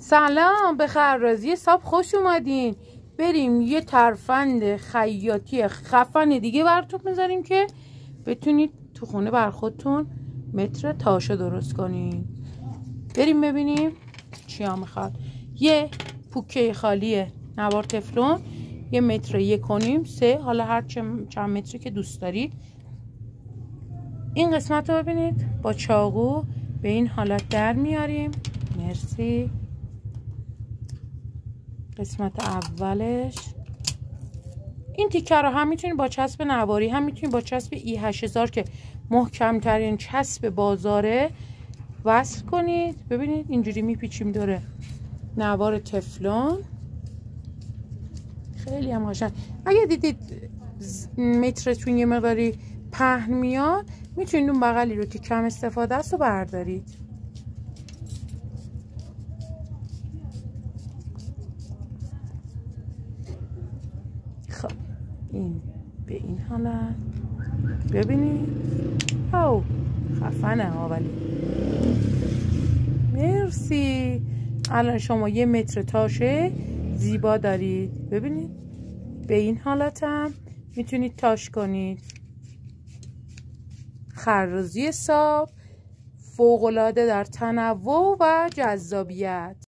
سلام، به خرازی صاحب خوش اومدین. بریم یه ترفند خیاطی خفن دیگه براتون بذاریم که بتونید تو خونه بر خودتون متر تاشو درست کنین. بریم ببینیم چیا میخواد. یه پوکه خالی نوار تفلون، 1 متر 1.5 3، حالا هر چند متری که دوست دارید. این قسمت رو ببینید با چاقو به این حالت در میاریم. مرسی. قسمت اولش این تیکه رو هم میتونید با چسب نواری، هم میتونید با چسب E8000 که محکم ترین چسب بازاره وصل کنید. ببینید اینجوری میپیچیم دوره نوار تفلون. خیلی هم قشنگ. اگه دیدید مترتون یه مقداری پهن میاد، میتونید اون بغلی رو که کم استفاده است رو بردارید. خب این به این حالت ببینید. او خفنه ها، ولی مرسی. الان شما 1 متر تاشه زیبا دارید. ببینید به این حالت هم میتونید تاش کنید. خرازی صاحب فوق‌العاده در تنوع و جذابیت.